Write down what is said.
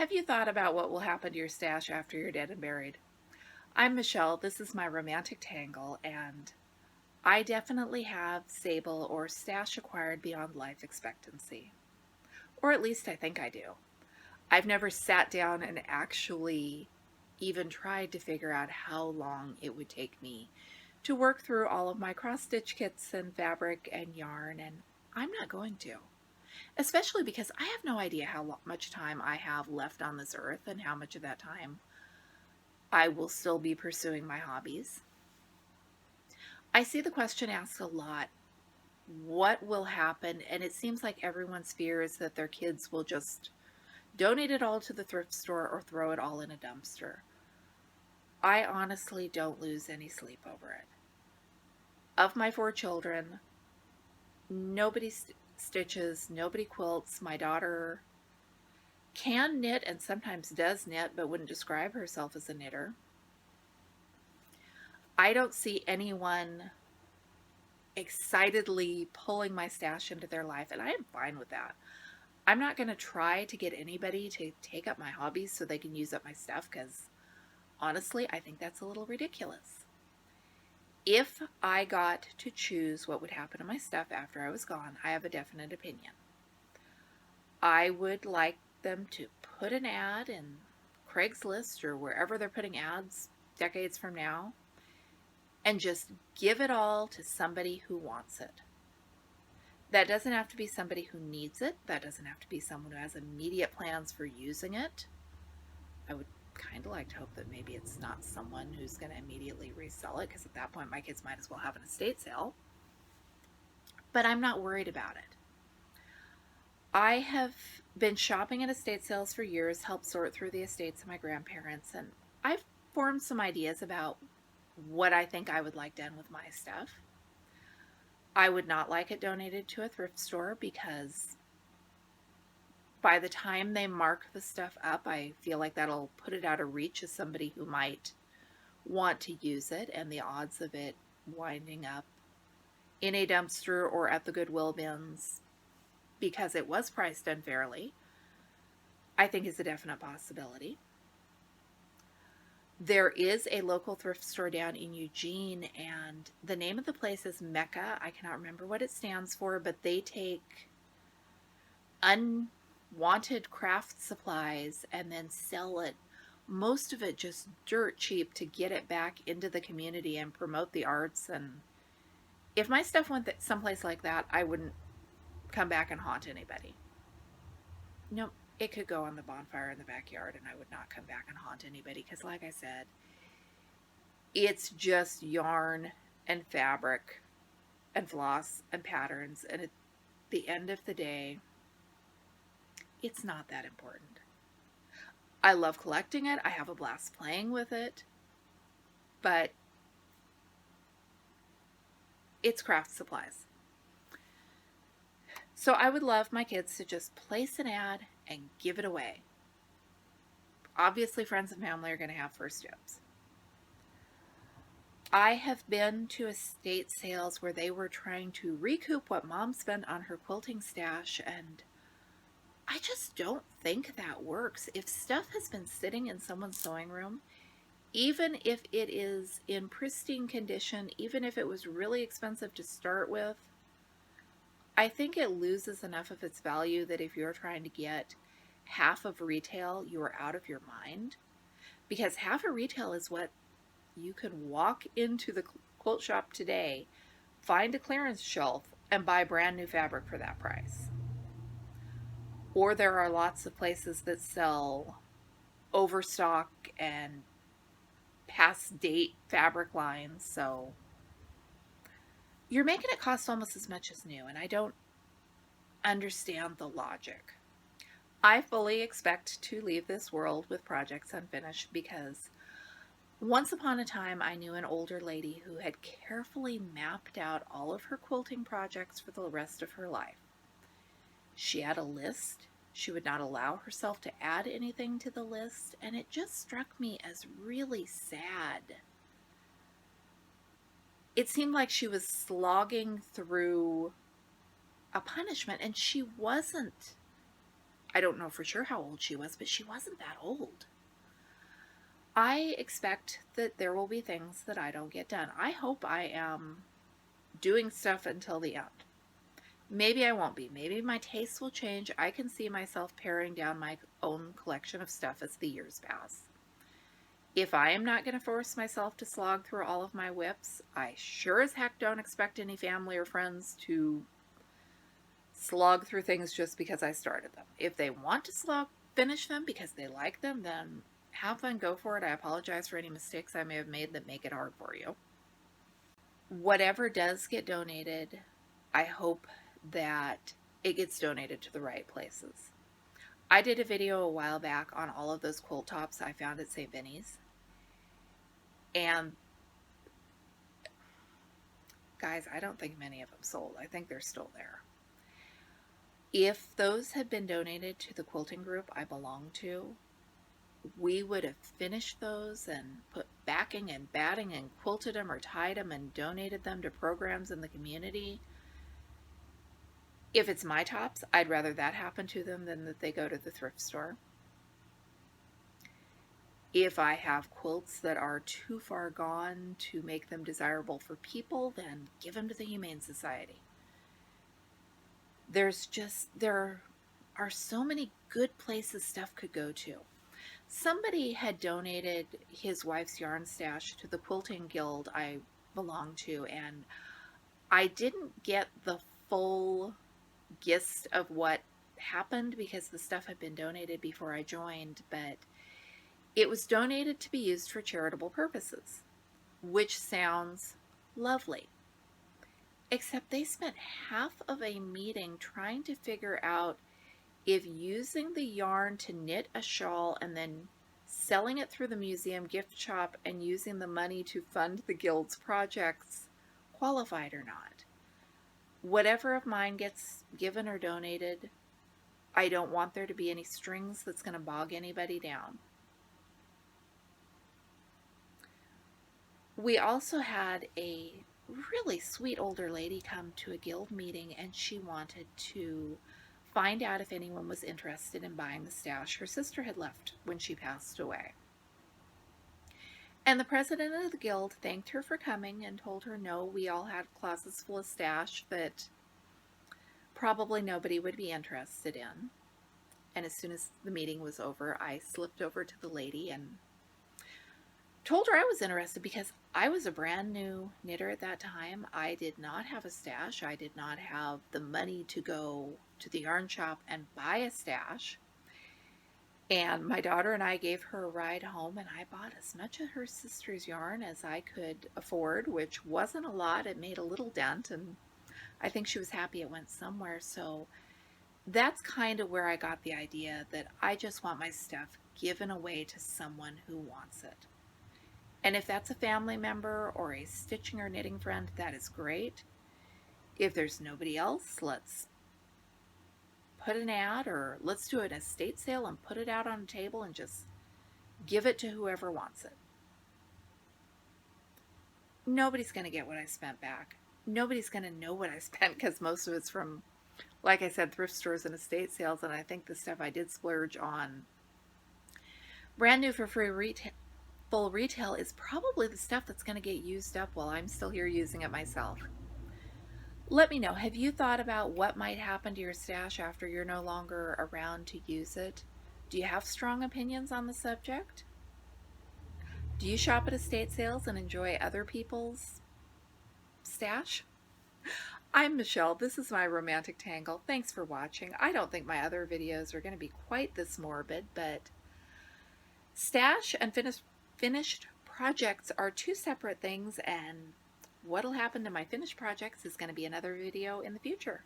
Have you thought about what will happen to your stash after you're dead and buried? I'm Michelle. This is my romantic tangle, and I definitely have Sable or stash acquired beyond life expectancy. Or at least I think I do. I've never sat down and actually even tried to figure out how long it would take me to work through all of my cross stitch kits and fabric and yarn, and I'm not going to. Especially because I have no idea how much time I have left on this earth and how much of that time I will still be pursuing my hobbies. I see the question asked a lot, what will happen? And it seems like everyone's fear is that their kids will just donate it all to the thrift store or throw it all in a dumpster. I honestly don't lose any sleep over it. Of my four children, nobody stitches, nobody quilts. My daughter can knit and sometimes does knit, but wouldn't describe herself as a knitter. I don't see anyone excitedly pulling my stash into their life, and I am fine with that. I'm not going to try to get anybody to take up my hobbies so they can use up my stuff because honestly, I think that's a little ridiculous. If I got to choose what would happen to my stuff after I was gone, I have a definite opinion. I would like them to put an ad in Craigslist or wherever they're putting ads decades from now and just give it all to somebody who wants it. That doesn't have to be somebody who needs it. That doesn't have to be someone who has immediate plans for using it. I would kind of like to hope that maybe it's not someone who's going to immediately resell it, because at that point my kids might as well have an estate sale. But I'm not worried about it. I have been shopping at estate sales for years, helped sort through the estates of my grandparents, and I've formed some ideas about what I think I would like done with my stuff. I would not like it donated to a thrift store because by the time they mark the stuff up, I feel like that'll put it out of reach of somebody who might want to use it, and the odds of it winding up in a dumpster or at the Goodwill bins because it was priced unfairly, I think is a definite possibility. There is a local thrift store down in Eugene, and the name of the place is Mecca. I cannot remember what it stands for, but they take unwanted craft supplies and then sell it, most of it just dirt cheap, to get it back into the community and promote the arts. And if my stuff went someplace like that, I wouldn't come back and haunt anybody. Nope, it could go on the bonfire in the backyard and I would not come back and haunt anybody because, like I said, it's just yarn and fabric and floss and patterns, and at the end of the day, it's not that important. I love collecting it. I have a blast playing with it, but it's craft supplies. So I would love my kids to just place an ad and give it away. Obviously, friends and family are going to have first dibs. I have been to estate sales where they were trying to recoup what mom spent on her quilting stash, and I just don't think that works. If stuff has been sitting in someone's sewing room, even if it is in pristine condition, even if it was really expensive to start with, I think it loses enough of its value that if you're trying to get half of retail, you're out of your mind. Because half of retail is what you could walk into the quilt shop today, find a clearance shelf, and buy brand new fabric for that price. Or there are lots of places that sell overstock and past date fabric lines, so you're making it cost almost as much as new, and I don't understand the logic. I fully expect to leave this world with projects unfinished because once upon a time I knew an older lady who had carefully mapped out all of her quilting projects for the rest of her life. She had a list. She would not allow herself to add anything to the list, and it just struck me as really sad. It seemed like she was slogging through a punishment, and she wasn't I don't know for sure how old she was, but she wasn't that old. I expect that there will be things that I don't get done. I hope I am doing stuff until the end. Maybe I won't be. Maybe my tastes will change. I can see myself paring down my own collection of stuff as the years pass. If I am not going to force myself to slog through all of my whips, I sure as heck don't expect any family or friends to slog through things just because I started them. If they want to finish them because they like them, then have fun, go for it. I apologize for any mistakes I may have made that make it hard for you. Whatever does get donated, I hope that it gets donated to the right places. I did a video a while back on all of those quilt tops I found at St. Vinny's. And guys, I don't think many of them sold. I think they're still there. If those had been donated to the quilting group I belong to, we would have finished those and put backing and batting and quilted them or tied them and donated them to programs in the community. If it's my tops, I'd rather that happen to them than that they go to the thrift store. If I have quilts that are too far gone to make them desirable for people, then give them to the Humane Society. There are so many good places stuff could go to. Somebody had donated his wife's yarn stash to the quilting guild I belong to, and I didn't get the full gist of what happened because the stuff had been donated before I joined, but it was donated to be used for charitable purposes, which sounds lovely. Except they spent half of a meeting trying to figure out if using the yarn to knit a shawl and then selling it through the museum gift shop and using the money to fund the guild's projects qualified or not. Whatever of mine gets given or donated, I don't want there to be any strings that's going to bog anybody down. We also had a really sweet older lady come to a guild meeting, and she wanted to find out if anyone was interested in buying the stash her sister had left when she passed away. And the president of the guild thanked her for coming and told her no, we all had closets full of stash that probably nobody would be interested in. And as soon as the meeting was over, I slipped over to the lady and told her I was interested because I was a brand new knitter at that time. I did not have a stash. I did not have the money to go to the yarn shop and buy a stash. And my daughter and I gave her a ride home, and I bought as much of her sister's yarn as I could afford, which wasn't a lot. It made a little dent, and I think she was happy it went somewhere. So that's kind of where I got the idea that I just want my stuff given away to someone who wants it. And if that's a family member or a stitching or knitting friend, that is great. If there's nobody else, let's put an ad, or let's do an estate sale and put it out on a table and just give it to whoever wants it. Nobody's going to get what I spent back. Nobody's going to know what I spent because most of it's from, like I said, thrift stores and estate sales, and I think the stuff I did splurge on brand new for free full retail is probably the stuff that's going to get used up while I'm still here using it myself. Let me know, have you thought about what might happen to your stash after you're no longer around to use it? Do you have strong opinions on the subject? Do you shop at estate sales and enjoy other people's stash? I'm Michelle. This is my romantic tangle. Thanks for watching. I don't think my other videos are going to be quite this morbid, but stash and finished projects are two separate things, and what'll happen to my finished projects is going to be another video in the future.